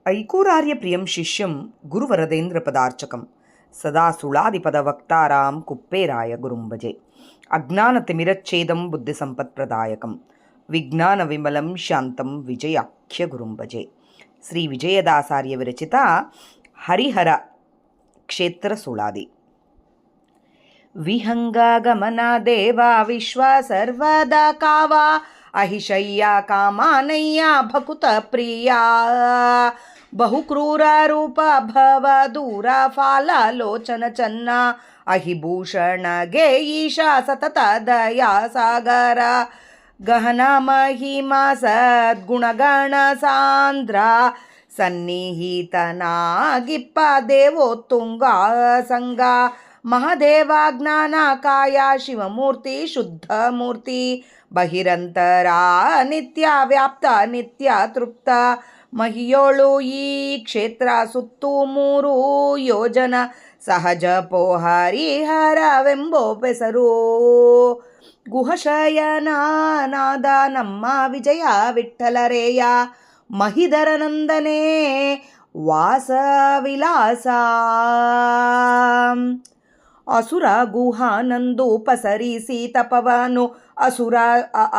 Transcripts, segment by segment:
ಐಕೋರಾರ್ಯಪ್ರಿಯಂ ಶಿಷ್ಯಂ ಗುರುವರದೇಂದ್ರಪದಾರ್ಚಕಂ ಸದಾ ಸುಳಾದಿಪದವಕ್ತಾರಾಂ ಕುಪ್ಪೇರಾಯ ಗುರುಂಭಜೆ. ಅಜ್ಞಾನತಿಮಿರಚ್ಛೇದಂ ಬುದ್ಧಿಸಂಪತ್ಪ್ರದಾಯಕಂ ವಿಜ್ಞಾನವಿಮಲಂ ಶಾಂತಂ ವಿಜಯಾಖ್ಯ ಗುರುಂಭಜೆ. ಶ್ರೀ ವಿಜಯದಾಸಾರ್ಯ ವಿರಚಿತ ಹರಿಹರ ಕ್ಷೇತ್ರ ಸುಳಾದಿ. ವಿಹಂಗಮನ ದೇವ ವಿಶ್ವ ಸರ್ವದಾ ಕಾವ ಅಹಿಶಯ್ಯ ಕಾಮಾನಯ್ಯ ಭಕುತ ಪ್ರಿಯ ಬಹುಕ್ರೂರ ರೂಪ ಭವ ದೂರ ಫಾಲಲೋಚನ ಚನ್ನ ಅಹಿಭೂಷಣಗೆ ಈಶಾ ಸತತ ದಯಾ ಸಾಗರ ಗಹನ ಮಹಿಮಾ ಸದ್ಗುಣಗಣ ಸಾಂದ್ರ ಸನ್ನಿಹಿತನಾಗಿಪ್ಪ ದೇವೋತ್ತುಂಗ ಸಂಗ ಮಹಾದೇವ ಜ್ಞಾನ ಕಾಯ ಶಿವಮೂರ್ತಿ ಶುದ್ಧ ಮೂರ್ತಿ ಬಹಿರಂತರ ನಿತ್ಯ ವ್ಯಾಪ್ತ ನಿತ್ಯ ತೃಪ್ತ ಮಹಿಯೋಳು ಈ ಕ್ಷೇತ್ರ ಸುತ್ತು 3 ಯೋಜನ ಸಹಜ ಪೋಹರಿಹರವೆಂಬೋ ಬೆಸರು ಗುಹಶಯನಾದ ನಮ್ಮ ವಿಜಯ ವಿಠ್ಠಲರೇಯ ಮಹಿಧರ ನಂದನೆ ವಾಸವಿಲಾಸ ಅಸುರ ಗುಹಾನಂದು ಪಸರಿಸಿ ತಪವನು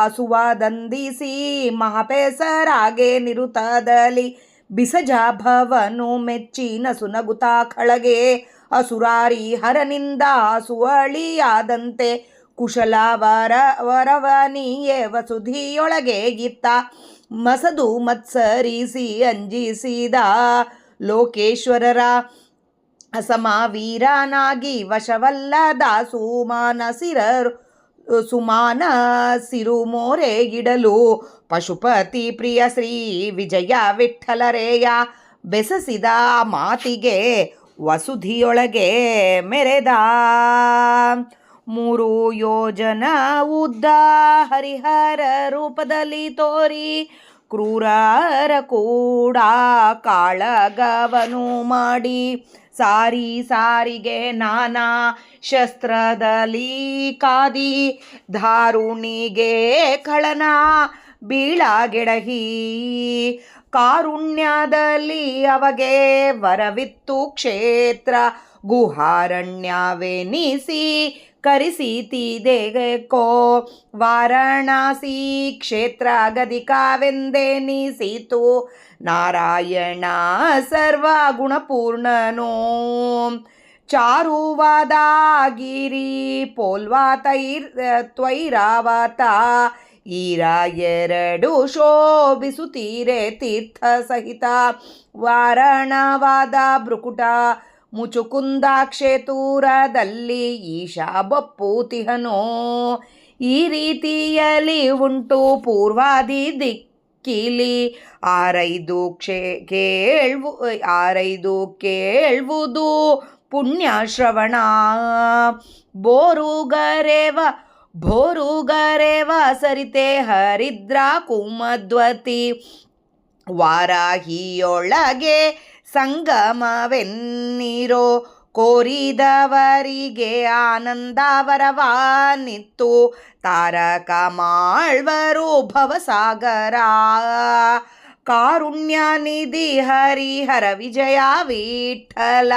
ಅಸುವಾದಂದಿಸಿ ಮಹಾಪೇಸರಾಗೆ ನಿರುತದಲ್ಲಿ ಬಿಸಜಾಭವನು ಮೆಚ್ಚಿ ನಸುನಗುತ ಖಳಗೆ ಅಸುರಾರಿ ಹರನಿಂದ ಸುವಳಿಯಾದಂತೆ ಕುಶಲ ವರವನಿಯೇ ವಸುಧಿಯೊಳಗೆ ಗಿತ್ತ ಮಸದು ಮತ್ಸರಿಸಿ ಅಂಜಿಸಿದ ಲೋಕೇಶ್ವರರ ಅಸಮಾವೀರನಾಗಿ ವಶವಲ್ಲದ ಸುಮಾನ ಸಿರುಮೋರೆಗಿಡಲು ಪಶುಪತಿ ಪ್ರಿಯ ಶ್ರೀ ವಿಜಯ ವಿಠ್ಠಲರೇಯ ಬೆಸಸಿದ ಮಾತಿಗೆ ವಸುಧಿಯೊಳಗೆ ಮೆರೆದ 3 ಯೋಜನ ಉದ್ದ ಹರಿಹರ ರೂಪದಲ್ಲಿ ತೋರಿ ಕ್ರೂರರ ಕೂಡ ಕಾಳಗವನು ಮಾಡಿ ಸಾರಿಗೆ ನಾನಾ ಶಸ್ತ್ರದಲ್ಲಿ ಕಾದಿ ಧಾರುಣಿಗೆ ಖಳನ ಬೀಳಗೆಡಹಿ ಕಾರುಣ್ಯದಲ್ಲಿ ಅವಗೆ ವರವಿತ್ತು ಕ್ಷೇತ್ರ ಗುಹಾರಣ್ಯವೆನಿಸಿ ಕರಿಸಿತಿದೆಕೋ ವಾರಣಾಸಿ ಕ್ಷೇತ್ರ ಗದಿಕಾವೆಂದೆನಿಸಿತು ನಾರಾಯಣ ಸರ್ವ ಗುಣಪೂರ್ಣನೋ ಚಾರುವಾದ ಗಿರಿ ಪೋಲ್ವಾ ತ್ವೈರಾವತ ಈರ 2 ಶೋಭಿಸುತ್ತೀರೆ ತೀರ್ಥ ಸಹಿತ ವಾರಣವಾದ ಭೃಕುಟ ಮುಚುಕುಂದ ಕ್ಷೇತ್ರದಲ್ಲಿ ಈಶಾ ಬಪ್ಪೂತಿಹನೋ ಈ ರೀತಿಯಲ್ಲಿ ಉಂಟು ಪೂರ್ವಾದಿ ದಿಕ್ಕಿಲಿ 6 ಕೇಳ್ವುದು ಪುಣ್ಯಶ್ರವಣ ಬೋರುಗರೇವ ಸರಿತೆ ಹರಿದ್ರ ಕುಮದ್ವತಿ ವಾರಾಹಿಯೊಳಗೆ ಸಂಗಮವೆನ್ನಿರೋ ಕೋರಿದವರಿಗೆ ಆನಂದವರವಾನಿತ್ತು ತಾರಕ ಮಾಳ್ವರು ಭವಸಾಗರ ಕಾರುಣ್ಯ ನಿಧಿ ಹರಿಹರ ವಿಜಯ ವಿಠಲ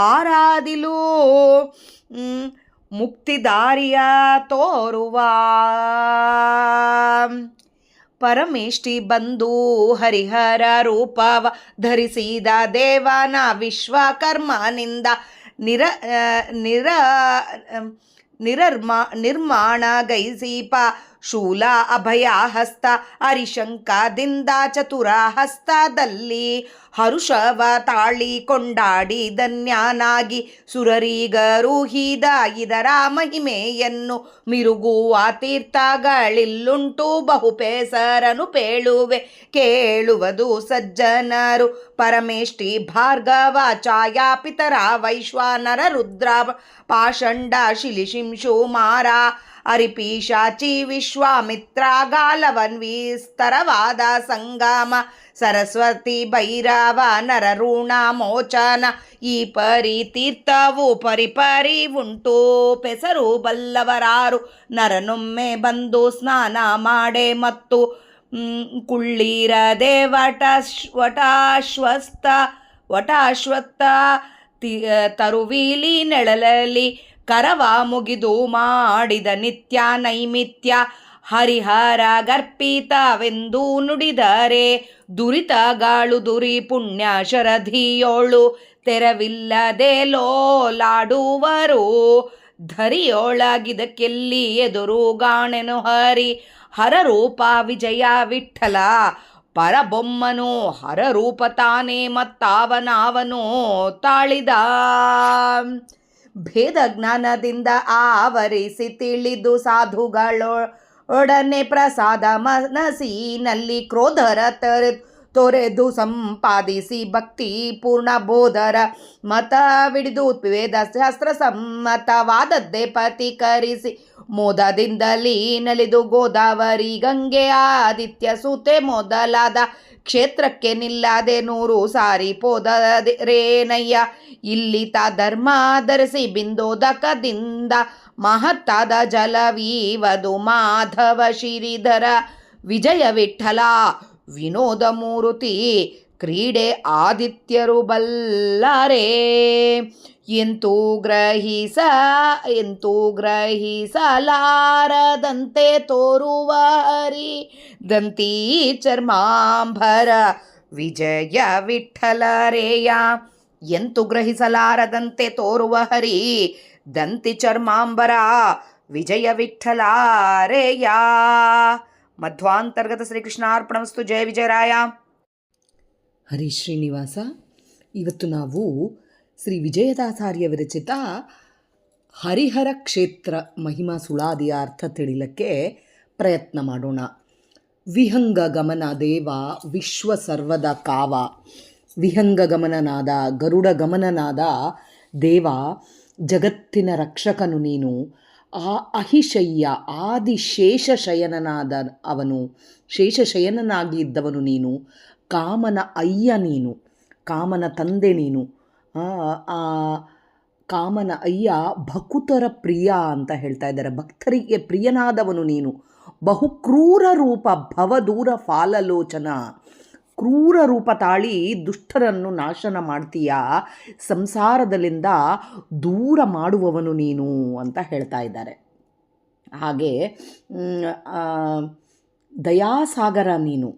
ಆರಾಧಿಲು ಮುಕ್ತಿದಾರಿಯ ತೋರುವ ಪರಮೇಷ್ಠಿ ಬಂದು ಹರಿಹರ ರೂಪವ ಧರಿಸಿದ ದೇವನ ವಿಶ್ವಕರ್ಮನಿಂದ ನಿರ್ಮಾಣ ಗೈಸೀಪ ಶೂಲ ಅಭಯ ಹಸ್ತ ಹರಿಶಂಕದಿಂದ ಚತುರ ಹಸ್ತದಲ್ಲಿ ಹರುಷವ ತಾಳಿ ಕೊಂಡಾಡಿ ಧನ್ಯನಾಗಿ ಸುರರಿಗರುಹಿದ ಇದರ ಮಹಿಮೆಯನ್ನು ಮಿರುಗುವ ತೀರ್ಥಗಳಿಲ್ಲುಂಟು ಬಹುಪೇಸರನು ಪೇಳುವೆ ಕೇಳುವುದು ಸಜ್ಜನರು ಪರಮೇಷ್ಠಿ ಭಾರ್ಗವ ಛಾಯಾ ಪಿತರ ವೈಶ್ವಾನರ ರುದ್ರ ಪಾಷಂಡ ಶಿಲಿಶಿಂಶು ಮಾರ ಅರಿಪಿಶಾಚಿ ವಿಶ್ವಾಮಿತ್ರ ಗಾಲವನ್ ವಿಸ್ತರವಾದ ಸಂಗಮ ಸರಸ್ವತಿ ಭೈರವ ನರಋಣ ಮೋಚನ ಈ ಪರಿ ತೀರ್ಥವು ಪರಿಪರಿ ಉಂಟು ಪೆಸರು ಬಲ್ಲವರಾರು ನರನೊಮ್ಮೆ ಬಂದು ಸ್ನಾನ ಮಾಡೆ ಮತ್ತು ಕುಳ್ಳೀರದೆ ವಟಾಶ್ವತ್ಥ ತರುವೀಲಿ ನೆಳಲಲ್ಲಿ ಕರವ ಮುಗಿದು ಮಾಡಿದ ನಿತ್ಯ ನೈಮಿತ್ಯ ಹರಿಹರ ಗರ್ಪಿತವೆಂದು ನುಡಿದರೆ ದುರಿತಗಾಳು ದುರಿ ಪುಣ್ಯ ಶರಧಿಯೋಳು ತೆರವಿಲ್ಲದೆ ಲೋಲಾಡುವರು. ಧರಿಯೊಳಗಿದಕ್ಕೆಲ್ಲಿ ಎದುರುಗಾಣೆನು ಹರರೂಪ ವಿಜಯ ವಿಠಲ ಪರಬೊಮ್ಮನು ಹರರೂಪ ತಾನೇ ಮತ್ತಾವನಾವನು ತಾಳಿದ. ಭೇದ ಜ್ಞಾನದಿಂದ ಆವರಿಸಿ ತಿಳಿದು ಸಾಧುಗಳೊಡನೆ ಪ್ರಸಾದ ಮನಸ್ಸಿನಲ್ಲಿ ಕ್ರೋಧರ ತೊರೆದು ಸಂಪಾದಿಸಿ ಭಕ್ತಿ ಪೂರ್ಣ ಬೋಧರ ಮತವಿಡಿದು ವೇದ ಶಾಸ್ತ್ರ ಸಮ್ಮತವಾದದ್ದೇ ಪಥೀಕರಿಸಿ ಮೋದದಿಂದಲೇ ನಲಿದು ಗೋದಾವರಿ ಗಂಗೆ ಆದಿತ್ಯ ಸೂತೆ ಮೊದಲಾದ ಕ್ಷೇತ್ರಕ್ಕೆ ನಿಲ್ಲದೆ 100 ಸಾರಿ ಪೋದರೇನಯ್ಯ. ಇಲ್ಲಿತ ಧರ್ಮ ಧರಿಸಿ ಬಿಂದೋದಕದಿಂದ ಮಹತ್ತಾದ ಜಲವೀವದು ಮಾಧವ ಶ್ರೀಧರ ವಿಜಯ ವಿಠಲ ವಿನೋದ ಮೂರುತಿ ಕ್ರೀಡೆ ಆದಿತ್ಯರು ಬಲ್ಲಾರೆ. ಎಂತೂ ಗ್ರಹಿಸಲಾರದಂತೆ ತೋರುವ ಹರಿ ದಂತಿ ಚರ್ಮಾಂಬರ ವಿಜಯ ವಿಠಲರೇಯ. ಎಂತು ಗ್ರಹಿಸಲಾರದಂತೆ ತೋರುವ ಹರಿ ದಂತಿ ಚರ್ಮಾಂಬರ ವಿಜಯ ವಿಠಲಾರೇಯ. ಮಧ್ವಾಂತರ್ಗತ ಶ್ರೀಕೃಷ್ಣಾರ್ಪಣಮಸ್ತು. ಜಯ ವಿಜಯರಾಯ. ಹರಿ ಶ್ರೀನಿವಾಸ. ಇವತ್ತು ನಾವು ಶ್ರೀ ವಿಜಯದಾಚಾರ್ಯ ವಿರಚಿತ ಹರಿಹರ ಕ್ಷೇತ್ರ ಮಹಿಮಾ ಸುಳಾದಿಯ ಅರ್ಥ ತಿಳಿಲಕ್ಕೆ ಪ್ರಯತ್ನ ಮಾಡೋಣ. ವಿಹಂಗ ಗಮನ ದೇವ ವಿಶ್ವ ಸರ್ವದ ಕಾವ. ವಿಹಂಗ ಗಮನನಾದ ಗರುಡ ಗಮನನಾದ ದೇವ ಜಗತ್ತಿನ ರಕ್ಷಕನು ನೀನು. ಆ ಅಹಿಶಯ್ಯ ಆದಿಶೇಷಶಯನನಾದ ಅವನು, ಶೇಷಶಯನನಾಗಿ ಇದ್ದವನು ನೀನು. ಕಾಮನ ಅಯ್ಯ ನೀನು, ಕಾಮನ ತಂದೆ ನೀನು. ಕಾಮನ ಅಯ್ಯ ಭಕುತರ ಪ್ರಿಯ ಅಂತ ಹೇಳ್ತಾ ಇದ್ದಾರೆ. ಭಕ್ತರಿಗೆ ಪ್ರಿಯನಾದವನು ನೀನು. ಬಹುಕ್ರೂರ ರೂಪ ಭವದೂರ ಫಾಲಲೋಚನ. ಕ್ರೂರ ರೂಪ ತಾಳಿ ದುಷ್ಟರನ್ನು ನಾಶನ ಮಾಡ್ತೀಯ, ಸಂಸಾರದಲ್ಲಿಂದ ದೂರ ಮಾಡುವವನು ನೀನು ಅಂತ ಹೇಳ್ತಾ ಇದ್ದಾರೆ. ಹಾಗೆ ದಯಾಸಾಗರ ನೀನು.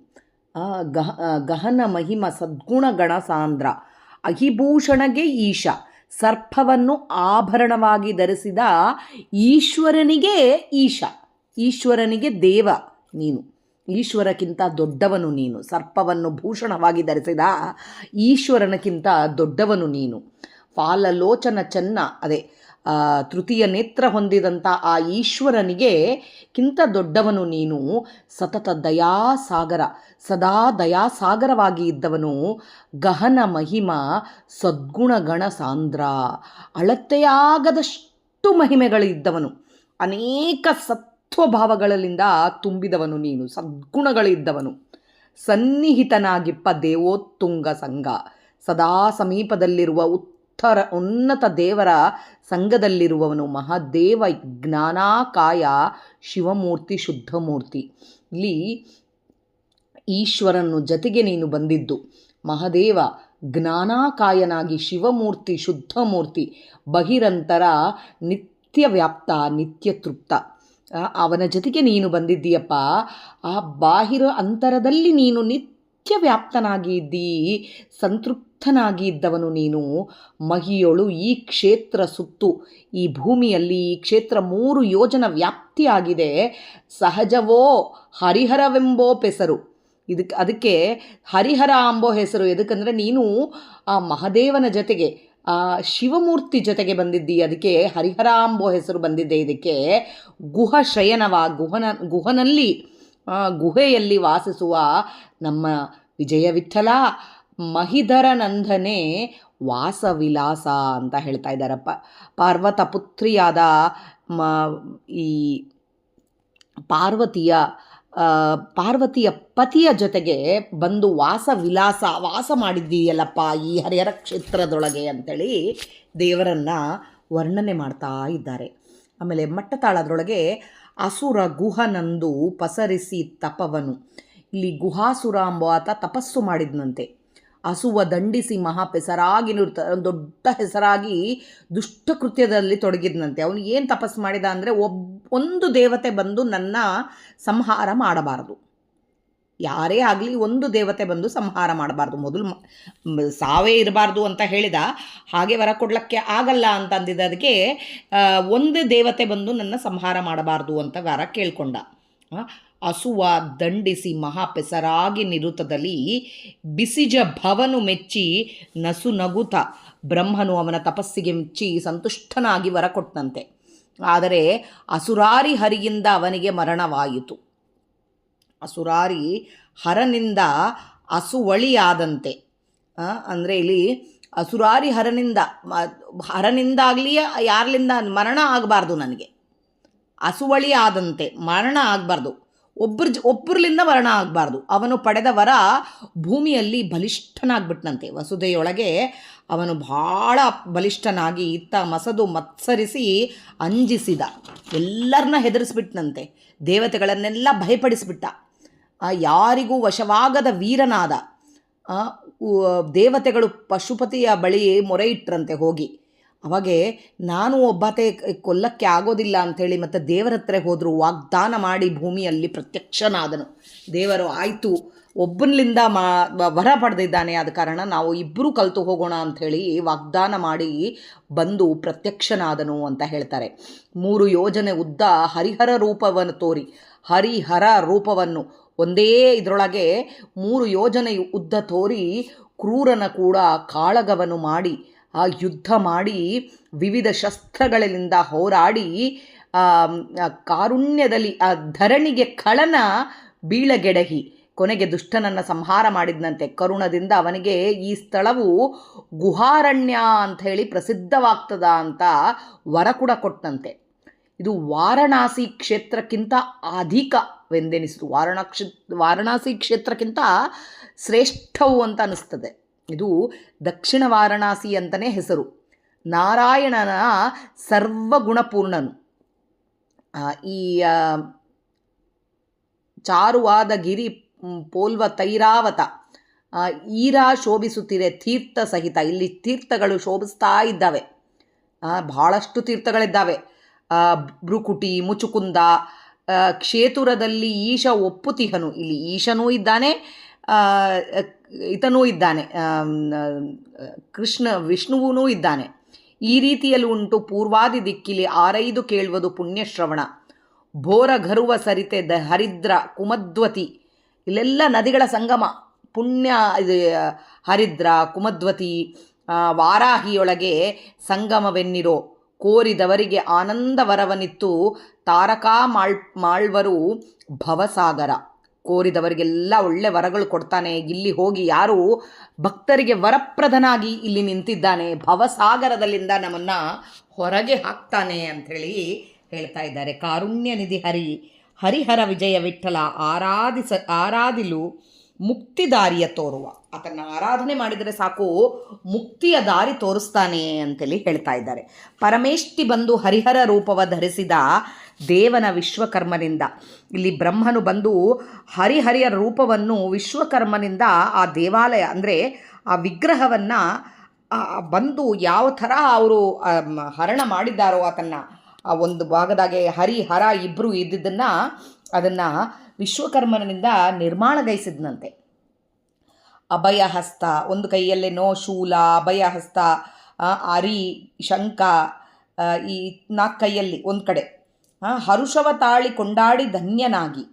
ಗಹನ ಮಹಿಮ ಸದ್ಗುಣಗಣ ಸಾಂದ್ರ. ಅಹಿಭೂಷಣಗೆ ಈಶ. ಸರ್ಪವನ್ನು ಆಭರಣವಾಗಿ ಧರಿಸಿದ ಈಶ್ವರನಿಗೆ ಈಶ, ಈಶ್ವರನಿಗೆ ದೇವ ನೀನು. ಈಶ್ವರಕ್ಕಿಂತ ದೊಡ್ಡವನು ನೀನು. ಸರ್ಪವನ್ನು ಭೂಷಣವಾಗಿ ಧರಿಸಿದ ಈಶ್ವರನಕ್ಕಿಂತ ದೊಡ್ಡವನು ನೀನು. ಫಾಲಲೋಚನ ಚೆನ್ನ, ಅದೇ ತೃತೀಯ ನೇತ್ರ ಹೊಂದಿದಂಥ ಆ ಈಶ್ವರನಿಗೆ ಕಿಂತ ದೊಡ್ಡವನು ನೀನು. ಸತತ ದಯಾಸಾಗರ, ಸದಾ ದಯಾಸಾಗರವಾಗಿ ಇದ್ದವನು. ಗಹನ ಮಹಿಮ ಸದ್ಗುಣಗಣ ಸಾಂದ್ರ. ಅಳತೆಯಾಗದಷ್ಟು ಮಹಿಮೆಗಳಿದ್ದವನು. ಅನೇಕ ಸತ್ವಭಾವಗಳಿಂದ ತುಂಬಿದವನು ನೀನು. ಸದ್ಗುಣಗಳಿದ್ದವನು. ಸನ್ನಿಹಿತನಾಗಿಪ್ಪ ದೇವೋತ್ತುಂಗ ಸಂಘ. ಸದಾ ಸಮೀಪದಲ್ಲಿರುವ ಉನ್ನತ ದೇವರ ಸಂಘದಲ್ಲಿರುವವನು. ಮಹಾದೇವ ಜ್ಞಾನಾಕಾಯ ಶಿವಮೂರ್ತಿ ಶುದ್ಧಮೂರ್ತಿ. ಇಲ್ಲಿ ಈಶ್ವರನ್ನು ಜೊತೆಗೆ ನೀನು ಬಂದಿದ್ದು. ಮಹಾದೇವ ಜ್ಞಾನಾಕಾಯನಾಗಿ ಶಿವಮೂರ್ತಿ ಶುದ್ಧಮೂರ್ತಿ. ಬಹಿರಂತರ ನಿತ್ಯವ್ಯಾಪ್ತ ನಿತ್ಯ ತೃಪ್ತ. ಅವನ ಜೊತೆಗೆ ನೀನು ಬಂದಿದ್ದೀಯಪ್ಪ. ಆ ಬಾಹಿರ ಅಂತರದಲ್ಲಿ ನೀನು ನಿತ್ಯ ವ್ಯಾಪ್ತನಾಗಿ ಇದ್ದೀ, ಸಂತೃಪ್ತನಾಗಿ ಇದ್ದವನು ನೀನು. ಮಹಿಯೊಳು ಈ ಕ್ಷೇತ್ರ ಸುತ್ತು. ಈ ಭೂಮಿಯಲ್ಲಿ ಈ ಕ್ಷೇತ್ರ 3 ಯೋಜನ ವ್ಯಾಪ್ತಿಯಾಗಿದೆ. ಸಹಜವೋ ಹರಿಹರವೆಂಬೋ ಪೆಸರು. ಅದಕ್ಕೆ ಹರಿಹರ ಎಂಬೋ ಹೆಸರು. ಎದಕ್ಕಂದರೆ ನೀನು ಆ ಮಹಾದೇವನ ಜೊತೆಗೆ ಆ ಶಿವಮೂರ್ತಿ ಜೊತೆಗೆ ಬಂದಿದ್ದಿ. ಅದಕ್ಕೆ ಹರಿಹರ ಎಂಬೋ ಹೆಸರು ಬಂದಿದ್ದೆ. ಇದಕ್ಕೆ ಗುಹನಲ್ಲಿ ಗುಹೆಯಲ್ಲಿ ವಾಸಿಸುವ ನಮ್ಮ ವಿಜಯ ವಿಠಲ ಮಹಿಧರ ನಂದನೆ ವಾಸವಿಲಾಸ ಅಂತ ಹೇಳ್ತಾ ಇದ್ದಾರಪ್ಪ. ಪಾರ್ವತ ಪುತ್ರಿಯಾದ ಈ ಪಾರ್ವತಿಯ ಪತಿಯ ಜೊತೆಗೆ ಬಂದು ವಾಸ ಮಾಡಿದ್ದೀಯಲ್ಲಪ್ಪ ಈ ಹರಿಹರ ಕ್ಷೇತ್ರದೊಳಗೆ ಅಂಥೇಳಿ ದೇವರನ್ನು ವರ್ಣನೆ ಮಾಡ್ತಾ ಇದ್ದಾರೆ. ಆಮೇಲೆ ಮಟ್ಟತಾಳದೊಳಗೆ ಅಸುರ ಗುಹನಂದು ಪಸರಿಸಿ ತಪವನು. ಇಲ್ಲಿ ಗುಹಾಸುರ ಎಂಬ ಆತ ತಪಸ್ಸು ಮಾಡಿದ್ನಂತೆ. ಹಸುವ ದಂಡಿಸಿ ಮಹಾಪೆಸರಾಗಿ ದೊಡ್ಡ ಹೆಸರಾಗಿ ದುಷ್ಟಕೃತ್ಯದಲ್ಲಿ ತೊಡಗಿದ್ನಂತೆ. ಅವನು ಏನು ತಪಸ್ಸು ಮಾಡಿದ ಅಂದರೆ ಒಂದು ದೇವತೆ ಬಂದು ನನ್ನ ಸಂಹಾರ ಮಾಡಬಾರದು, ಯಾರೇ ಆಗಲಿ ಒಂದು ದೇವತೆ ಬಂದು ಸಂಹಾರ ಮಾಡಬಾರ್ದು, ಮೊದಲು ಸಾವೇ ಇರಬಾರ್ದು ಅಂತ ಹೇಳಿದ. ಹಾಗೆ ವರ ಕೊಡ್ಲಿಕ್ಕೆ ಆಗಲ್ಲ ಅಂತ ಅಂದಿದ್ದದಕ್ಕೆ ಒಂದು ದೇವತೆ ಬಂದು ನನ್ನ ಸಂಹಾರ ಮಾಡಬಾರ್ದು ಅಂತ ವರ ಕೇಳ್ಕೊಂಡ. ಹಸುವ ದಂಡಿಸಿ ಮಹಾಪೆಸರಾಗಿ ನಿರುತದಲ್ಲಿ ಬಿಸಿಜ ಭವನು ಮೆಚ್ಚಿ ನಸು ನಗುತ ಬ್ರಹ್ಮನು ಅವನ ತಪಸ್ಸಿಗೆ ಮೆಚ್ಚಿ ಸಂತುಷ್ಟನಾಗಿ ವರ ಕೊಟ್ಟನಂತೆ. ಆದರೆ ಅಸುರಾರಿ ಹರಿಯಿಂದ ಅವನಿಗೆ ಮರಣವಾಯಿತು. ಅಸುರಾರಿ ಹರನಿಂದ ಅಸುವಳಿಯಾದಂತೆ. ಅಂದರೆ ಇಲ್ಲಿ ಅಸುರಾರಿ ಹರನಿಂದಾಗಲಿ ಯಾರಲಿಂದ ಮರಣ ಆಗಬಾರ್ದು, ನನಗೆ ಅಸುವಳಿ ಆದಂತೆ ಮರಣ ಆಗಬಾರ್ದು, ಒಬ್ಬರಲಿಂದ ಮರಣ ಆಗಬಾರ್ದು. ಅವನು ಪಡೆದ ವರ ಭೂಮಿಯಲ್ಲಿ ಬಲಿಷ್ಠನಾಗ್ಬಿಟ್ನಂತೆ. ವಸುದೆಯೊಳಗೆ ಅವನು ಭಾಳ ಬಲಿಷ್ಠನಾಗಿ ಇತ್ತ ಮತ್ಸರಿಸಿ ಅಂಜಿಸಿದ, ಎಲ್ಲರನ್ನ ಹೆದರಿಸ್ಬಿಟ್ನಂತೆ, ದೇವತೆಗಳನ್ನೆಲ್ಲ ಭಯಪಡಿಸಿಬಿಟ್ಟ. ಯಾರಿಗೂ ವಶವಾಗದ ವೀರನಾದ. ದೇವತೆಗಳು ಪಶುಪತಿಯ ಬಳಿ ಮೊರೆ ಇಟ್ರಂತೆ ಹೋಗಿ. ಅವಾಗೆ ನಾನು ಒಬ್ಬತೆ ಕೊಲ್ಲಕ್ಕೆ ಆಗೋದಿಲ್ಲ ಅಂಥೇಳಿ ಮತ್ತು ದೇವರ ಹತ್ರ ಹೋದರು. ವಾಗ್ದಾನ ಮಾಡಿ ಭೂಮಿಯಲ್ಲಿ ಪ್ರತ್ಯಕ್ಷನಾದನು. ದೇವರು ಆಯಿತು, ಒಬ್ಬನಿಂದ ವರ ಪಡೆದಿದ್ದಾನೆ, ಆದ ಕಾರಣ ನಾವು ಇಬ್ಬರೂ ಕಲಿತು ಹೋಗೋಣ ಅಂಥೇಳಿ ವಾಗ್ದಾನ ಮಾಡಿ ಬಂದು ಪ್ರತ್ಯಕ್ಷನಾದನು ಅಂತ ಹೇಳ್ತಾರೆ. 3 ಯೋಜನೆ ಉದ್ದ ಹರಿಹರ ರೂಪವನ್ನು ತೋರಿ, ಹರಿಹರ ರೂಪವನ್ನು ಒಂದೇ ಇದರೊಳಗೆ 3 ಯೋಜನೆ ಉದ್ದ ತೋರಿ ಕ್ರೂರನ ಕೂಡ ಕಾಳಗವನ್ನು ಮಾಡಿ ಯುದ್ಧ ಮಾಡಿ ವಿವಿಧ ಶಸ್ತ್ರಗಳಿಂದ ಹೋರಾಡಿ ಕಾರುಣ್ಯದಲ್ಲಿ ಧರಣಿಗೆ ಕಳನ ಬೀಳಗೆಡಹಿ ಕೊನೆಗೆ ದುಷ್ಟನನ್ನು ಸಂಹಾರ ಮಾಡಿದ್ನಂತೆ. ಕರುಣದಿಂದ ಅವನಿಗೆ ಈ ಸ್ಥಳವು ಗುಹಾರಣ್ಯ ಅಂಥೇಳಿ ಪ್ರಸಿದ್ಧವಾಗ್ತದ ಅಂತ ವರ ಕೂಡ ಕೊಟ್ಟಂತೆ. ಇದು ವಾರಣಾಸಿ ಕ್ಷೇತ್ರಕ್ಕಿಂತ ಅಧಿಕವೆಂದೆನಿಸಿತು. ವಾರಣಾಸಿ ಕ್ಷೇತ್ರಕ್ಕಿಂತ ಶ್ರೇಷ್ಠವು ಅಂತ ಅನ್ನಿಸ್ತದೆ. ಇದು ದಕ್ಷಿಣ ವಾರಣಾಸಿ ಅಂತಲೇ ಹೆಸರು. ನಾರಾಯಣನ ಸರ್ವಗುಣಪೂರ್ಣನು. ಈ ಚಾರುವಾದ ಗಿರಿ ಪೋಲ್ವ ತೈರಾವತ ಈರಾ ಶೋಭಿಸುತ್ತಿದೆ ತೀರ್ಥ ಸಹಿತ. ಇಲ್ಲಿ ತೀರ್ಥಗಳು ಶೋಭಿಸ್ತಾ ಇದ್ದಾವೆ, ಭಾಳಷ್ಟು ತೀರ್ಥಗಳಿದ್ದಾವೆ. ಭ್ರುಕುಟಿ, ಮುಚುಕುಂದ, ಕ್ಷೇತುರದಲ್ಲಿ ಈಶ ಒಪ್ಪುತಿಹನು. ಇಲ್ಲಿ ಈಶನೂ ಇದ್ದಾನೆ, ಈತನೂ ಇದ್ದಾನೆ, ವಿಷ್ಣುವೂ ಇದ್ದಾನೆ. ಈ ರೀತಿಯಲ್ಲಿ ಉಂಟು ಪೂರ್ವಾದಿ ದಿಕ್ಕಿಲಿ 6 ಕೇಳುವುದು ಪುಣ್ಯಶ್ರವಣ. ಘೋರ ಘರುವ ಸರಿತೆ ಹರಿದ್ರ ಕುಮದ್ವತಿ. ಇಲ್ಲೆಲ್ಲ ನದಿಗಳ ಸಂಗಮ. ಪುಣ್ಯ ಇದು ಹರಿದ್ರ ಕುಮದ್ವತಿ ವಾರಾಹಿಯೊಳಗೆ ಸಂಗಮವೆನ್ನಿರೋ ಕೋರಿದವರಿಗೆ ಆನಂದ ವರವನಿತ್ತು ತಾರಕಾ ಮಾಳ್ವರು ಭವಸಾಗರ. ಕೋರಿದವರಿಗೆಲ್ಲ ಒಳ್ಳೆ ವರಗಳು ಕೊಡ್ತಾನೆ. ಇಲ್ಲಿ ಹೋಗಿ ಯಾರು ಭಕ್ತರಿಗೆ ವರಪ್ರದನಾಗಿ ಇಲ್ಲಿ ನಿಂತಿದ್ದಾನೆ, ಭವಸಾಗರದಲ್ಲಿಂದ ನಮ್ಮನ್ನು ಹೊರಗೆ ಹಾಕ್ತಾನೆ ಅಂಥೇಳಿ ಹೇಳ್ತಾ ಇದ್ದಾರೆ. ಕಾರುಣ್ಯ ನಿಧಿ ಹರಿಹರ ವಿಜಯ ವಿಠಲ ಆರಾಧಿಲು ಮುಕ್ತಿ ದಾರಿಯ ತೋರುವ. ಆತನ ಆರಾಧನೆ ಮಾಡಿದರೆ ಸಾಕು, ಮುಕ್ತಿಯ ದಾರಿ ತೋರಿಸ್ತಾನೆ ಅಂತೇಳಿ ಹೇಳ್ತಾ ಇದ್ದಾರೆ. ಪರಮೇಷ್ಠಿ ಬಂದು ಹರಿಹರ ರೂಪವ ಧರಿಸಿದ ದೇವನ ವಿಶ್ವಕರ್ಮನಿಂದ. ಇಲ್ಲಿ ಬ್ರಹ್ಮನು ಬಂದು ಹರಿಹರಿಯ ರೂಪವನ್ನು ವಿಶ್ವಕರ್ಮನಿಂದ ಆ ದೇವಾಲಯ ಅಂದರೆ ಆ ವಿಗ್ರಹವನ್ನು ಬಂದು ಯಾವ ಥರ ಅವರು ಹರಣ ಮಾಡಿದ್ದಾರೋ ಆತನ್ನು, ಆ ಒಂದು ಭಾಗದಾಗೆ ಹರಿಹರ ಇಬ್ಬರು ಇದ್ದಿದ್ದನ್ನು ಅದನ್ನು ವಿಶ್ವಕರ್ಮನಿಂದ ನಿರ್ಮಾಣಗೈಸಿದ್ನಂತೆ. ಅಭಯಹಸ್ತ, ಒಂದು ಕೈಯಲ್ಲೇನೋ ಶೂಲ, ಅಭಯಹಸ್ತ, ಅರಿ, ಶಂಖ, ಈ 4 ಕೈಯಲ್ಲಿ ಒಂದು ಕಡೆ ಹರುಷವ ತಾಳಿ ಕೊಂಡಾಡಿ ಧನ್ಯನಾಗಿ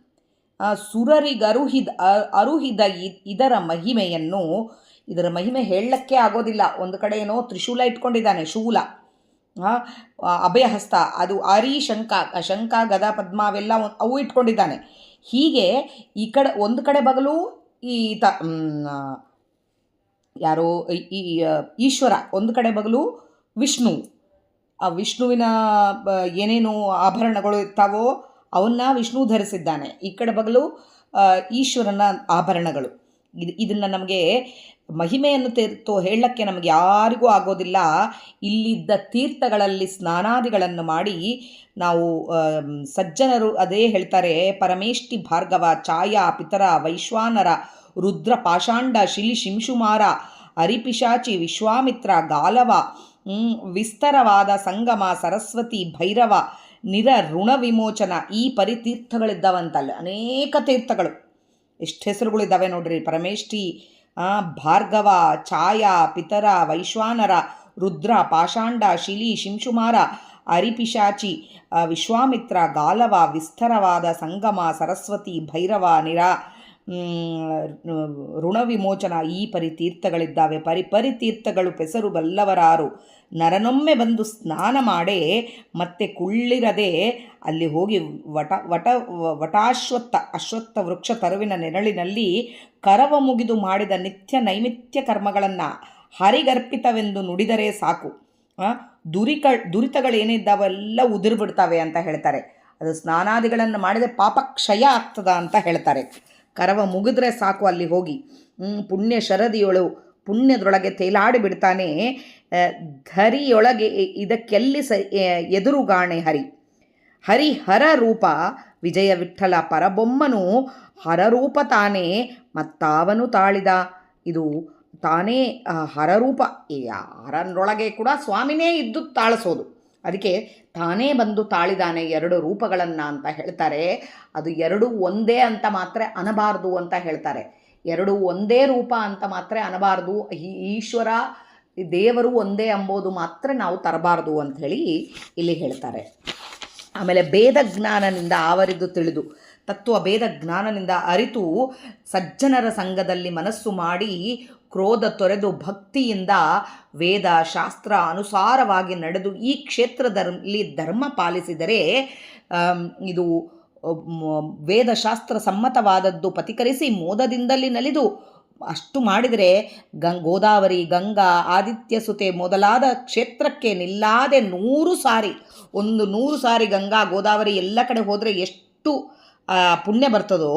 ಅರುಹಿದ ಇದರ ಮಹಿಮೆ ಹೇಳಕ್ಕೆ ಆಗೋದಿಲ್ಲ. ಒಂದು ಕಡೆ ಏನೋ ತ್ರಿಶೂಲ ಇಟ್ಕೊಂಡಿದ್ದಾನೆ, ಶೂಲ, ಅಭಯಹಸ್ತ, ಅದು ಅರಿ, ಶಂಖ ಗದಾ ಪದ್ಮ ಅವೆಲ್ಲ ಅವು ಇಟ್ಕೊಂಡಿದ್ದಾನೆ. ಹೀಗೆ ಈ ಕಡೆ ಒಂದು ಕಡೆ ಬಗಲು ಯಾರೋ ಈ ಈಶ್ವರ, ಒಂದು ಕಡೆ ಬಗಲು ವಿಷ್ಣು. ಆ ವಿಷ್ಣುವಿನ ಏನೇನು ಆಭರಣಗಳು ಇರ್ತಾವೋ ಅವನ್ನ ವಿಷ್ಣು ಧರಿಸಿದ್ದಾನೆ. ಈ ಕಡೆ ಬಗಲು ಈಶ್ವರನ ಆಭರಣಗಳು. ಇದನ್ನು ನಮಗೆ ಮಹಿಮೆಯನ್ನು ಹೇಳಕ್ಕೆ ನಮಗೆ ಯಾರಿಗೂ ಆಗೋದಿಲ್ಲ. ಇಲ್ಲಿದ್ದ ತೀರ್ಥಗಳಲ್ಲಿ ಸ್ನಾನಾದಿಗಳನ್ನು ಮಾಡಿ ನಾವು ಸಜ್ಜನರು ಅದೇ ಹೇಳ್ತಾರೆ, ಪರಮೇಷ್ಠಿ ಭಾರ್ಗವ ಛಾಯಾ ಪಿತರ ವೈಶ್ವಾನರ ರುದ್ರ ಪಾಷಾಂಡ ಶಿಲಿ ಶಿಂಶುಮಾರ ಅರಿಪಿಶಾಚಿ ವಿಶ್ವಾಮಿತ್ರ ಗಾಲವ ವಿಸ್ತರವಾದ ಸಂಗಮ ಸರಸ್ವತಿ ಭೈರವ ನಿರ ಋಣ ವಿಮೋಚನ ಈ ಪರಿತೀರ್ಥಗಳಿದ್ದಾವಂತಲ್ಲ. ಅನೇಕ ತೀರ್ಥಗಳು, ಎಷ್ಟು ಹೆಸರುಗಳಿದ್ದಾವೆ ನೋಡ್ರಿ. ಪರಮೇಷ್ಠಿ, ಭಾರ್ಗವ, ಛಾಯಾ, ಪಿತರ, ವೈಶ್ವಾನರ, ರುದ್ರ, ಪಾಷಾಂಡ, ಶಿಲಿ, ಶಿಂಶುಮಾರ, ಅರಿಪಿಶಾಚಿ, ವಿಶ್ವಾಮಿತ್ರ, ಗಾಲವ, ವಿಸ್ತರವಾದ ಸಂಗಮ, ಸರಸ್ವತಿ, ಭೈರವ, ಋಣ ವಿಮೋಚನ ಈ ಪರಿತೀರ್ಥಗಳಿದ್ದಾವೆ. ಪರಿತೀರ್ಥಗಳು ಪೆಸರು ಬಲ್ಲವರಾರು. ನರನೊಮ್ಮೆ ಬಂದು ಸ್ನಾನ ಮಾಡೇ ಮತ್ತೆ ಕುಳ್ಳಿರದೆ ಅಲ್ಲಿ ಹೋಗಿ ಅಶ್ವತ್ಥ ವೃಕ್ಷ ತರುವಿನ ನೆರಳಿನಲ್ಲಿ ಕರವ ಮುಗಿದು ಮಾಡಿದ ನಿತ್ಯ ನೈಮಿತ್ಯ ಕರ್ಮಗಳನ್ನು ಹರಿಗರ್ಪಿತವೆಂದು ನುಡಿದರೆ ಸಾಕು. ದುರಿತಗಳೇನಿದ್ದಾವೆಲ್ಲ ಉದುರ್ಬಿಡ್ತವೆ ಅಂತ ಹೇಳ್ತಾರೆ. ಅದು ಸ್ನಾನಾದಿಗಳನ್ನು ಮಾಡಿದರೆ ಪಾಪ ಕ್ಷಯ ಆಗ್ತದ ಅಂತ ಹೇಳ್ತಾರೆ. ಕರವ ಮುಗಿದ್ರೆ ಸಾಕು ಅಲ್ಲಿ ಹೋಗಿ. ಪುಣ್ಯ ಶರದಿಯೊಳು ಪುಣ್ಯದೊಳಗೆ ತೇಲಾಡಿ ಬಿಡ್ತಾನೆ. ಧರಿಯೊಳಗೆ ಇದಕ್ಕೆಲ್ಲಿ ಎದುರುಗಾಣೆ ಹರ ರೂಪ ವಿಜಯ ವಿಠಲ ಪರಬೊಮ್ಮನು ಹರರೂಪ ತಾನೇ ಮತ್ತಾವನು ತಾಳಿದ. ಇದು ತಾನೇ ಹರರೂಪ, ಹರನೊಳಗೆ ಕೂಡ ಸ್ವಾಮಿನೇ ಇದ್ದು ತಾಳಿಸೋದು. ಅದಕ್ಕೆ ತಾನೇ ಬಂದು ತಾಳಿದಾನೆ ಎರಡು ರೂಪಗಳನ್ನು ಅಂತ ಹೇಳ್ತಾರೆ. ಅದು ಎರಡು ಒಂದೇ ಅಂತ ಮಾತ್ರ ಅನ್ನಬಾರ್ದು ಅಂತ ಹೇಳ್ತಾರೆ. ಎರಡು ಒಂದೇ ರೂಪ ಅಂತ ಮಾತ್ರ ಅನ್ನಬಾರ್ದು. ಈಶ್ವರ ದೇವರು ಒಂದೇ ಎಂಬುದು ಮಾತ್ರ ನಾವು ತರಬಾರ್ದು ಅಂಥೇಳಿ ಇಲ್ಲಿ ಹೇಳ್ತಾರೆ. ಆಮೇಲೆ ಭೇದ ಜ್ಞಾನದಿಂದ ಆವರಿದು ತಿಳಿದು ತತ್ವ ಭೇದ ಜ್ಞಾನದಿಂದ ಅರಿತು ಸಜ್ಜನರ ಸಂಘದಲ್ಲಿ ಮನಸ್ಸು ಮಾಡಿ ಕ್ರೋಧ ತೊರೆದು ಭಕ್ತಿಯಿಂದ ವೇದ ಶಾಸ್ತ್ರ ಅನುಸಾರವಾಗಿ ನಡೆದು ಈ ಕ್ಷೇತ್ರದಲ್ಲಿ ಧರ್ಮ ಪಾಲಿಸಿದರೆ ಇದು ವೇದಶಾಸ್ತ್ರ ಸಮ್ಮತವಾದದ್ದು ಪತಿಕರಿಸಿ ಮೋದದಿಂದಲೇ ನಲಿದು ಅಷ್ಟು ಮಾಡಿದರೆ ಗೋದಾವರಿ, ಗಂಗಾ, ಆದಿತ್ಯ ಸುತೆ ಮೊದಲಾದ ಕ್ಷೇತ್ರಕ್ಕೆ ನಿಲ್ಲಾದೆ 100 ಸಾರಿ ಗಂಗಾ ಗೋದಾವರಿ ಎಲ್ಲ ಕಡೆ ಹೋದರೆ ಎಷ್ಟು ಪುಣ್ಯ ಬರ್ತದೋ.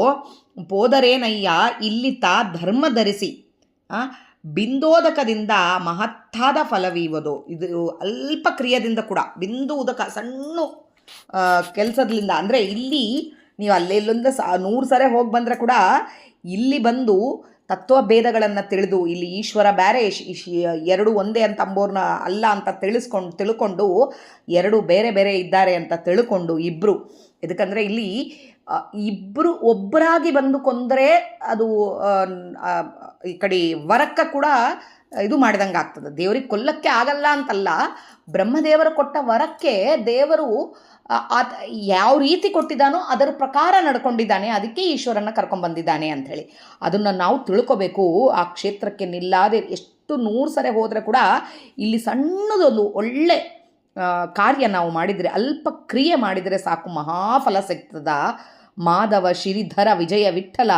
ಪೋದರೇನಯ್ಯ ಇಲ್ಲಿ ಧರ್ಮ ಧರಿಸಿ ಬಿಂದೋದಕದಿಂದ ಮಹತ್ತಾದ ಫಲವೀವದು. ಇದು ಅಲ್ಪ ಕ್ರಿಯೆಯಿಂದ ಕೂಡ ಬಿಂದು ಉದಕ ಸಣ್ಣ ಕೆಲಸದಿಂದ, ಅಂದರೆ ಇಲ್ಲಿ ನೀವು ಅಲ್ಲೆಲ್ಲೊಂದು 100 ಸರಿ ಹೋಗಿ ಬಂದರೆ ಕೂಡ ಇಲ್ಲಿ ಬಂದು ತತ್ವಭೇದಗಳನ್ನು ತಿಳಿದು ಇಲ್ಲಿ ಈಶ್ವರ ಬೇರೆ ಎರಡು ಒಂದೇ ಅಂತ ಅಂಬೋರ್ನ ಅಲ್ಲ ಅಂತ ತಿಳ್ಕೊಂಡು ಎರಡು ಬೇರೆ ಬೇರೆ ಇದ್ದಾರೆ ಅಂತ ತಿಳ್ಕೊಂಡು ಇಬ್ಬರು, ಇದಕ್ಕಂದರೆ ಇಲ್ಲಿ ಇಬ್ಬರು ಒಬ್ಬರಾಗಿ ಬಂದು ಕೊಂದರೆ ಅದು ಈ ಕಡೆ ವರಕ್ಕ ಕೂಡ ಇದು ಮಾಡಿದಂಗೆ ಆಗ್ತದೆ. ದೇವರಿಗೆ ಕೊಲ್ಲಕ್ಕೆ ಆಗಲ್ಲ ಅಂತಲ್ಲ, ಬ್ರಹ್ಮದೇವರು ಕೊಟ್ಟ ವರಕ್ಕೆ ದೇವರು ಯಾವ ರೀತಿ ಕೊಟ್ಟಿದ್ದಾನೋ ಅದರ ಪ್ರಕಾರ ನಡ್ಕೊಂಡಿದ್ದಾನೆ, ಅದಕ್ಕೆ ಈಶ್ವರನ ಕರ್ಕೊಂಡ್ಬಂದಿದ್ದಾನೆ ಅಂಥೇಳಿ ಅದನ್ನು ನಾವು ತಿಳ್ಕೊಬೇಕು. ಆ ಕ್ಷೇತ್ರಕ್ಕೆ ನಿಲ್ಲಾದೆ ಎಷ್ಟು 100 ಸರಿ ಹೋದರೆ ಕೂಡ ಇಲ್ಲಿ ಸಣ್ಣದೊಂದು ಒಳ್ಳೆ ಕಾರ್ಯ ನಾವು ಮಾಡಿದರೆ, ಅಲ್ಪ ಕ್ರಿಯೆ ಮಾಡಿದರೆ ಸಾಕು, ಮಹಾಫಲ ಸಿಗ್ತದ. ಮಾಧವ ಶಿರಿಧರ ವಿಜಯ ವಿಠಲ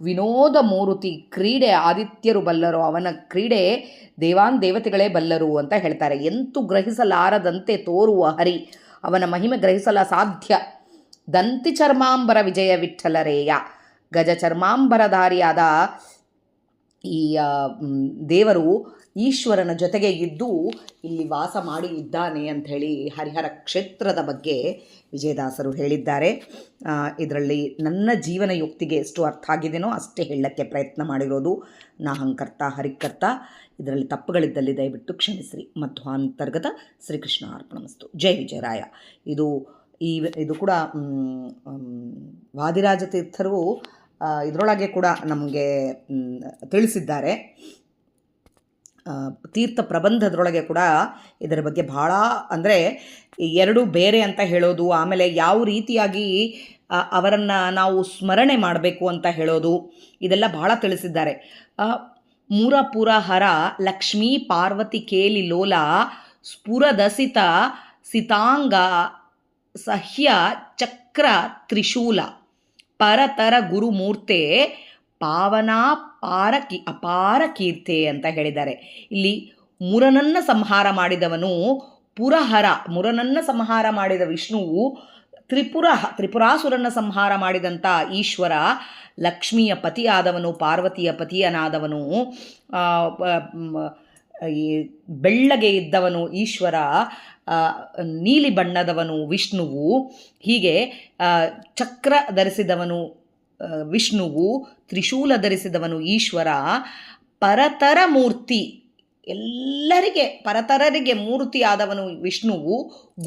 ವಿನೋದ ಮೂರುತಿ ಕ್ರೀಡೆ ಆದಿತ್ಯರು ಬಲ್ಲರು, ಅವನ ಕ್ರೀಡೆ ದೇವತೆಗಳೇ ಬಲ್ಲರು ಅಂತ ಹೇಳ್ತಾರೆ. ಎಂತೂ ಗ್ರಹಿಸಲಾರದಂತೆ ತೋರುವ ಹರಿ, ಅವನ ಮಹಿಮೆ ಗ್ರಹಿಸಲ ಸಾಧ್ಯ. ದಂತಿ ಚರ್ಮಾಂಬರ ವಿಜಯ ವಿಠಲರೇಯ, ಗಜ ಚರ್ಮಾಂಬರಧಾರಿಯಾದ ಈ ದೇವರು ಈಶ್ವರನ ಜೊತೆಗೆ ಇದ್ದು ಇಲ್ಲಿ ವಾಸ ಮಾಡಿ ಇದ್ದಾನೆ ಅಂಥೇಳಿ ಹರಿಹರ ಕ್ಷೇತ್ರದ ಬಗ್ಗೆ ವಿಜಯದಾಸರು ಹೇಳಿದ್ದಾರೆ. ಇದರಲ್ಲಿ ನನ್ನ ಜೀವನ ಯುಕ್ತಿಗೆ ಎಷ್ಟು ಅರ್ಥ ಆಗಿದೆಯೋ ಅಷ್ಟೇ ಹೇಳಕ್ಕೆ ಪ್ರಯತ್ನ ಮಾಡಿರೋದು. ನಾಹಂಕರ್ತ ಹರಿಕರ್ತ, ಇದರಲ್ಲಿ ತಪ್ಪುಗಳಿದ್ದಲ್ಲಿ ದಯವಿಟ್ಟು ಕ್ಷಮಿಸಿರಿ. ಮಧ್ವಾಂತರ್ಗತ ಶ್ರೀಕೃಷ್ಣ ಅರ್ಪಣಮಸ್ತು. ಜೈ ವಿಜಯರಾಯ. ಇದು ಕೂಡ ವಾದಿರಾಜ ತೀರ್ಥರು ಇದರೊಳಗೆ ಕೂಡ ನಮಗೆ ತಿಳಿಸಿದ್ದಾರೆ. ತೀರ್ಥ ಪ್ರಬಂಧದೊಳಗೆ ಕೂಡ ಇದರ ಬಗ್ಗೆ ಭಾಳ, ಅಂದರೆ ಎರಡು ಬೇರೆ ಅಂತ ಹೇಳೋದು, ಆಮೇಲೆ ಯಾವ ರೀತಿಯಾಗಿ ಅವರನ್ನು ನಾವು ಸ್ಮರಣೆ ಮಾಡಬೇಕು ಅಂತ ಹೇಳೋದು, ಇದೆಲ್ಲ ಭಾಳ ತಿಳಿಸಿದ್ದಾರೆ. ಮೂರಪುರ ಹರ ಲಕ್ಷ್ಮೀ ಪಾರ್ವತಿ ಕೇಲಿ ಲೋಲ ಸ್ಫುರದಸಿತ ಸಿತಾಂಗ ಸಹ್ಯ ಚಕ್ರ ತ್ರಿಶೂಲ ಪರತರ ಗುರುಮೂರ್ತೆ ಪಾವನ ಅಪಾರ ಕೀರ್ತೆ ಅಂತ ಹೇಳಿದ್ದಾರೆ. ಇಲ್ಲಿ ಮುರನನ್ನ ಸಂಹಾರ ಮಾಡಿದವನು ಪುರಹರ, ಮುರನನ್ನ ಸಂಹಾರ ಮಾಡಿದ ವಿಷ್ಣುವು ತ್ರಿಪುರಾಸುರನ ಸಂಹಾರ ಮಾಡಿದಂಥ ಈಶ್ವರ ಲಕ್ಷ್ಮಿಯ ಪತಿಯಾದವನು, ಪಾರ್ವತಿಯ ಪತಿಯನಾದವನು, ಈ ಬೆಳ್ಳಗೆ ಇದ್ದವನು ಈಶ್ವರ, ನೀಲಿ ಬಣ್ಣದವನು ವಿಷ್ಣುವು, ಹೀಗೆ ಚಕ್ರ ಧರಿಸಿದವನು ವಿಷ್ಣುವು, ತ್ರಿಶೂಲ ಧರಿಸಿದವನು ಈಶ್ವರ, ಪರತರ ಮೂರ್ತಿ, ಎಲ್ಲರಿಗೆ ಪರತರರಿಗೆ ಮೂರ್ತಿ ಆದವನು ವಿಷ್ಣುವು,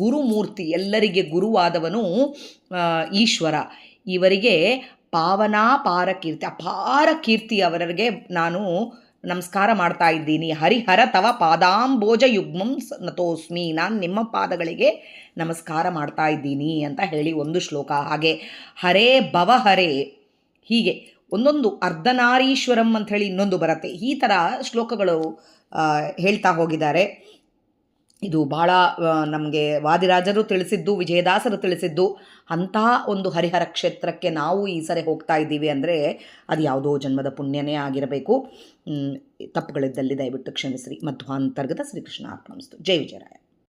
ಗುರುಮೂರ್ತಿ, ಎಲ್ಲರಿಗೆ ಗುರುವಾದವನು ಈಶ್ವರ. ಇವರಿಗೆ ಪಾವನಾಪಾರ ಕೀರ್ತಿ, ಅಪಾರ ಕೀರ್ತಿ ಅವರಿಗೆ ನಾನು ನಮಸ್ಕಾರ ಮಾಡ್ತಾ ಇದ್ದೀನಿ. ಹರಿಹರ ತವ ಪಾದಾಂಬೋಜ ಯುಗ್ಮಂ ನತೋಸ್ಮಿ, ನಾನು ನಿಮ್ಮ ಪಾದಗಳಿಗೆ ನಮಸ್ಕಾರ ಮಾಡ್ತಾ ಇದ್ದೀನಿ ಅಂತ ಹೇಳಿ ಒಂದು ಶ್ಲೋಕ. ಹಾಗೆ ಹರೇ ಭವ ಹರೇ, ಹೀಗೆ ಒಂದೊಂದು ಅರ್ಧನಾರೀಶ್ವರಂ ಅಂಥೇಳಿ ಇನ್ನೊಂದು ಬರುತ್ತೆ. ಈ ಥರ ಶ್ಲೋಕಗಳು ಹೇಳ್ತಾ ಹೋಗಿದ್ದಾರೆ. ಇದು ಭಾಳ ನಮಗೆ ವಾದಿರಾಜರು ತಿಳಿಸಿದ್ದು, ವಿಜಯದಾಸರು ತಿಳಿಸಿದ್ದು. ಅಂತಹ ಒಂದು ಹರಿಹರ ಕ್ಷೇತ್ರಕ್ಕೆ ನಾವು ಈ ಸರಿ ಹೋಗ್ತಾ ಇದ್ದೀವಿ ಅಂದರೆ ಅದು ಯಾವುದೋ ಜನ್ಮದ ಪುಣ್ಯನೇ ಆಗಿರಬೇಕು. ತಪ್ಪುಗಳಿದ್ದಲ್ಲಿ ದಯವಿಟ್ಟು ಕ್ಷಮಿಸಿರಿ. ಮಧ್ವಾಂತರ್ಗತ ಶ್ರೀಕೃಷ್ಣ ಅರ್ಪಣಮಸ್ತು. ಜೈ ವಿಜಯರಾಯ.